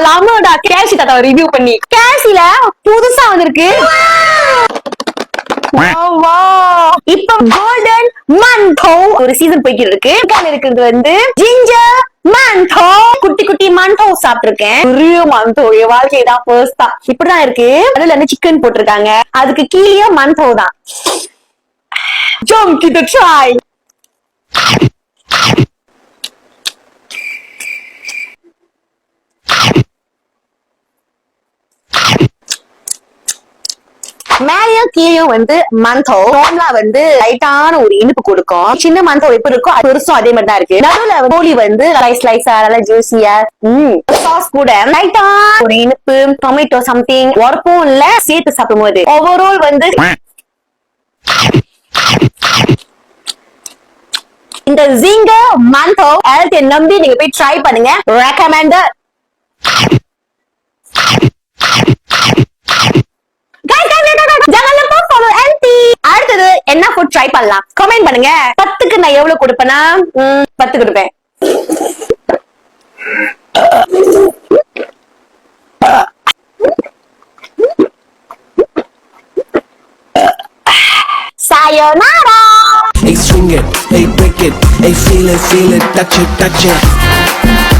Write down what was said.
lama KFC தாத்தா review பண்ணி. KFCல புதுசா வந்திருக்கு. இப்ப கோல்டன் மன்தோ ஒரு சீசன் போயிட்டு இருக்கு. இருக்கிறது வந்து ஜிஞ்சர் மன்தோ. குட்டி குட்டி மன்தோ சாப்பிட்டிருக்கேன். பெரிய மன்தோ என் வாழ்க்கை தான் ஃபர்ஸ்ட் தான். இப்படிதான் இருக்கு. அதுல இருந்து சிக்கன் போட்டிருக்காங்க. அதுக்கு கீழே மன்தோ தான். Jom kita try. மேல கீழயும் வந்து மன்தோ நார்மலா வந்து லைட்டான ஒரு இனிப்பு கொடுக்கும். சின்ன மன்தோ எப்படி இருக்கும் அது பெருசும் அதே மாதிரி தான் இருக்கு. நடுவுல கோழி வந்து ஸ்லைஸா நல்லா ஜூசியா சாஸ் கூட லைட்டான ஒரு இனிப்பு டொமேட்டோ சம்திங் உரப்பும் இல்ல சேர்த்து சாப்பிடும் போது ஓவரால் வந்து இந்த ஜிங்கர் மன்தோ ஹெல்த் நம்பி நீங்க போய் ட்ரை பண்ணுங்க. Recommended. Jangan lupa follow Aunty. அடுத்தது என்ன ஃபுட் ட்ரை பண்ணலாம் கமெண்ட் பண்ணுங்க. 10க்கு நான் எவ்வளவு கொடுப்பேனா 10 கொடுப்பேன். Sayonara. Hey swing it, hey break it, hey feel it, touch it, touch it.